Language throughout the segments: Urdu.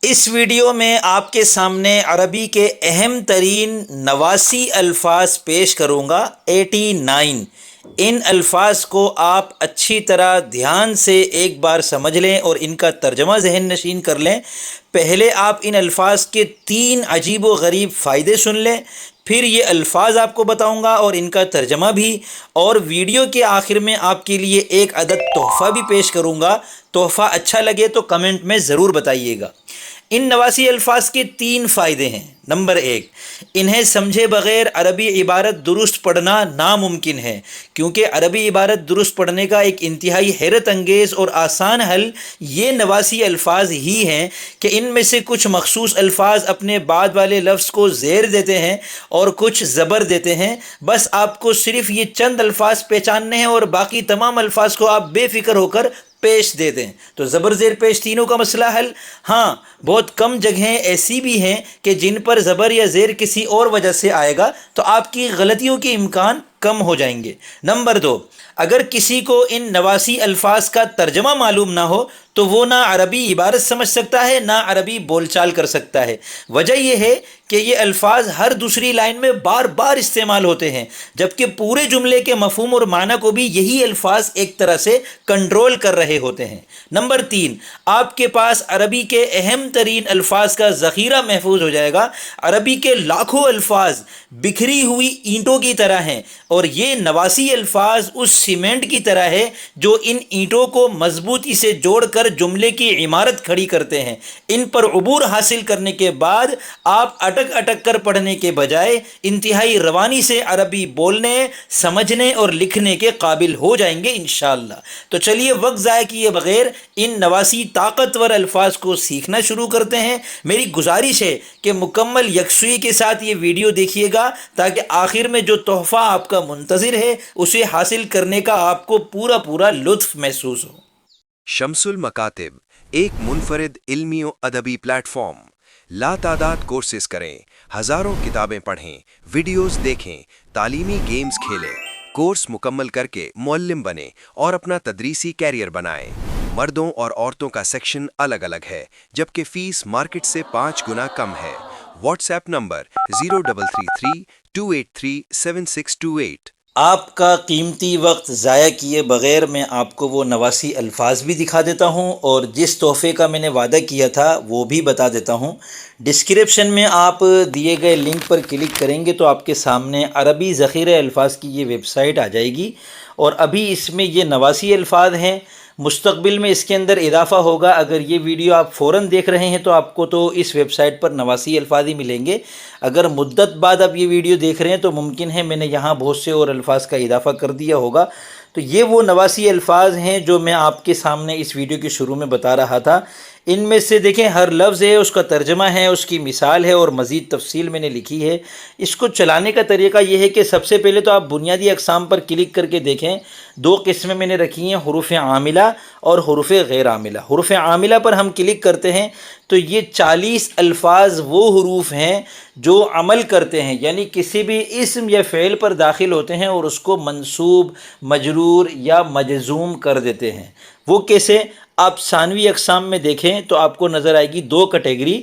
اس ویڈیو میں آپ کے سامنے عربی کے اہم ترین 89 الفاظ پیش کروں گا 89۔ ان الفاظ کو آپ اچھی طرح دھیان سے ایک بار سمجھ لیں اور ان کا ترجمہ ذہن نشین کر لیں۔ پہلے آپ ان الفاظ کے 3 عجیب و غریب فائدے سن لیں، پھر یہ الفاظ آپ کو بتاؤں گا اور ان کا ترجمہ بھی، اور ویڈیو کے آخر میں آپ کے لیے ایک عدد تحفہ بھی پیش کروں گا۔ تحفہ اچھا لگے تو کمنٹ میں ضرور بتائیے گا۔ ان 89 الفاظ کے 3 فائدے ہیں۔ نمبر 1، انہیں سمجھے بغیر عربی عبارت درست پڑھنا ناممکن ہے، کیونکہ عربی عبارت درست پڑھنے کا ایک انتہائی حیرت انگیز اور آسان حل یہ 89 الفاظ ہی ہیں کہ ان میں سے کچھ مخصوص الفاظ اپنے بعد والے لفظ کو زیر دیتے ہیں اور کچھ زبر دیتے ہیں۔ بس آپ کو صرف یہ چند الفاظ پہچاننے ہیں اور باقی تمام الفاظ کو آپ بے فکر ہو کر پیش دے دیں۔ تو زبر زیر پیش تینوں کا مسئلہ حل۔ ہاں، بہت کم جگہیں ایسی بھی ہیں کہ جن پر زبر یا زیر کسی اور وجہ سے آئے گا، تو آپ کی غلطیوں کے امکان کم ہو جائیں گے۔ نمبر 2، اگر کسی کو ان 89 الفاظ کا ترجمہ معلوم نہ ہو تو وہ نہ عربی عبارت سمجھ سکتا ہے نہ عربی بول چال کر سکتا ہے۔ وجہ یہ ہے کہ یہ الفاظ ہر دوسری لائن میں بار بار استعمال ہوتے ہیں، جبکہ پورے جملے کے مفہوم اور معنی کو بھی یہی الفاظ ایک طرح سے کنٹرول کر رہے ہوتے ہیں۔ نمبر 3، آپ کے پاس عربی کے اہم ترین الفاظ کا ذخیرہ محفوظ ہو جائے گا۔ عربی کے لاکھوں الفاظ بکھری ہوئی اینٹوں کی طرح ہیں، اور یہ 89 الفاظ اس سیمنٹ کی طرح ہے جو ان اینٹوں کو مضبوطی سے جوڑ کر جملے کی عمارت کھڑی کرتے ہیں۔ ان پر عبور حاصل کرنے کے بعد آپ اٹک اٹک کر پڑھنے کے بجائے انتہائی روانی سے عربی بولنے، سمجھنے اور لکھنے کے قابل ہو جائیں گے انشاءاللہ۔ تو چلیے وقت ضائع کیے بغیر ان 89 طاقتور الفاظ کو سیکھنا شروع کرتے ہیں۔ میری گزارش ہے کہ مکمل یکسوئی کے ساتھ یہ ویڈیو دیکھیے گا تاکہ آخر میں جو تحفہ آپ کا منتظر ہے اسے حاصل کرنے کا آپ کو پورا لطف محسوس ہو۔ شمس المکاتب ایک منفرد علمی و ادبی پلیٹ فارم۔ لا تعداد کورسز کریں، ہزاروں کتابیں پڑھیں، ویڈیوز دیکھیں، تعلیمی گیمز کھیلیں، کورس مکمل کر کے معلم بنیں اور اپنا تدریسی کیریئر بنائیں۔ مردوں اور عورتوں کا سیکشن الگ الگ ہے، جبکہ فیس مارکیٹ سے 5 گنا کم ہے۔ What's app number 0333283768۔ آپ کا قیمتی وقت ضائع کیے بغیر میں آپ کو وہ 89 الفاظ بھی دکھا دیتا ہوں، اور جس تحفے کا میں نے وعدہ کیا تھا وہ بھی بتا دیتا ہوں۔ ڈسکرپشن میں آپ دیے گئے لنک پر کلک کریں گے تو آپ کے سامنے عربی ذخیرہ الفاظ کی یہ ویب سائٹ آ جائے گی، اور ابھی اس میں یہ 89 الفاظ ہیں۔ مستقبل میں اس کے اندر اضافہ ہوگا۔ اگر یہ ویڈیو آپ فوراً دیکھ رہے ہیں تو آپ کو تو اس ویب سائٹ پر 89 الفاظ ہی ملیں گے۔ اگر مدت بعد آپ یہ ویڈیو دیکھ رہے ہیں تو ممکن ہے میں نے یہاں بہت سے اور الفاظ کا اضافہ کر دیا ہوگا۔ تو یہ وہ 89 الفاظ ہیں جو میں آپ کے سامنے اس ویڈیو کے شروع میں بتا رہا تھا۔ ان میں سے دیکھیں، ہر لفظ ہے، اس کا ترجمہ ہے، اس کی مثال ہے اور مزید تفصیل میں نے لکھی ہے۔ اس کو چلانے کا طریقہ یہ ہے کہ سب سے پہلے تو آپ بنیادی اقسام پر کلک کر کے دیکھیں۔ 2 قسمیں میں نے رکھی ہیں، حروف عاملہ اور حروف غیر عاملہ۔ حروف عاملہ پر ہم کلک کرتے ہیں تو یہ 40 الفاظ وہ حروف ہیں جو عمل کرتے ہیں، یعنی کسی بھی اسم یا فعل پر داخل ہوتے ہیں اور اس کو منصوب، مجرور یا مجزوم کر دیتے ہیں۔ وہ کیسے؟ آپ ثانوی اقسام میں دیکھیں تو آپ کو نظر آئے گی 2 کیٹیگری،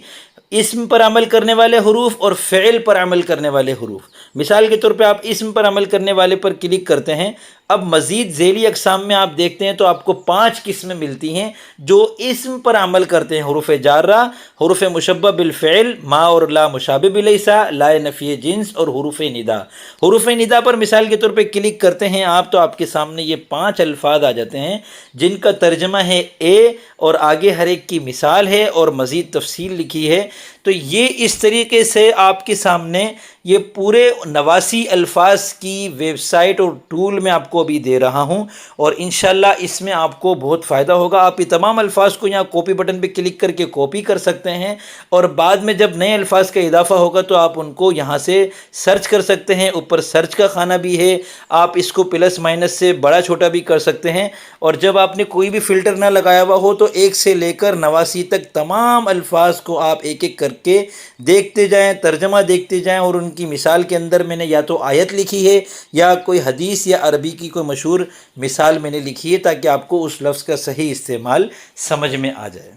اسم پر عمل کرنے والے حروف اور فعل پر عمل کرنے والے حروف۔ مثال کے طور پہ آپ اسم پر عمل کرنے والے پر کلک کرتے ہیں۔ اب مزید ذیلی اقسام میں آپ دیکھتے ہیں تو آپ کو 5 قسمیں ملتی ہیں جو اسم پر عمل کرتے ہیں: حروف جارہ، حروف مشبہ بالفعل، ما اور لا مشابہ بلیسا، لا نفی جنس، اور حروف ندا۔ حروف ندا پر مثال کے طور پہ کلک کرتے ہیں آپ تو آپ کے سامنے یہ 5 الفاظ آ جاتے ہیں جن کا ترجمہ ہے اے، اور آگے ہر ایک کی مثال ہے اور مزید تفصیل لکھی ہے۔ تو یہ اس طریقے سے آپ کے سامنے یہ پورے 89 الفاظ کی ویب سائٹ اور ٹول میں آپ کو ابھی دے رہا ہوں، اور انشاءاللہ اس میں آپ کو بہت فائدہ ہوگا۔ آپ یہ تمام الفاظ کو یہاں کاپی بٹن پہ کلک کر کے کاپی کر سکتے ہیں، اور بعد میں جب نئے الفاظ کا اضافہ ہوگا تو آپ ان کو یہاں سے سرچ کر سکتے ہیں۔ اوپر سرچ کا خانہ بھی ہے، آپ اس کو پلس مائنس سے بڑا چھوٹا بھی کر سکتے ہیں، اور جب آپ نے کوئی بھی فلٹر نہ لگایا ہوا ہو تو 1 سے لے کر 89 تک تمام الفاظ کو آپ ایک ایک کر کے دیکھتے جائیں، ترجمہ دیکھتے جائیں، اور ان کی مثال کے اندر میں نے یا تو آیت لکھی ہے یا کوئی حدیث یا عربی کی کوئی مشہور مثال میں نے لکھی ہے تاکہ آپ کو اس لفظ کا صحیح استعمال سمجھ میں آ جائے۔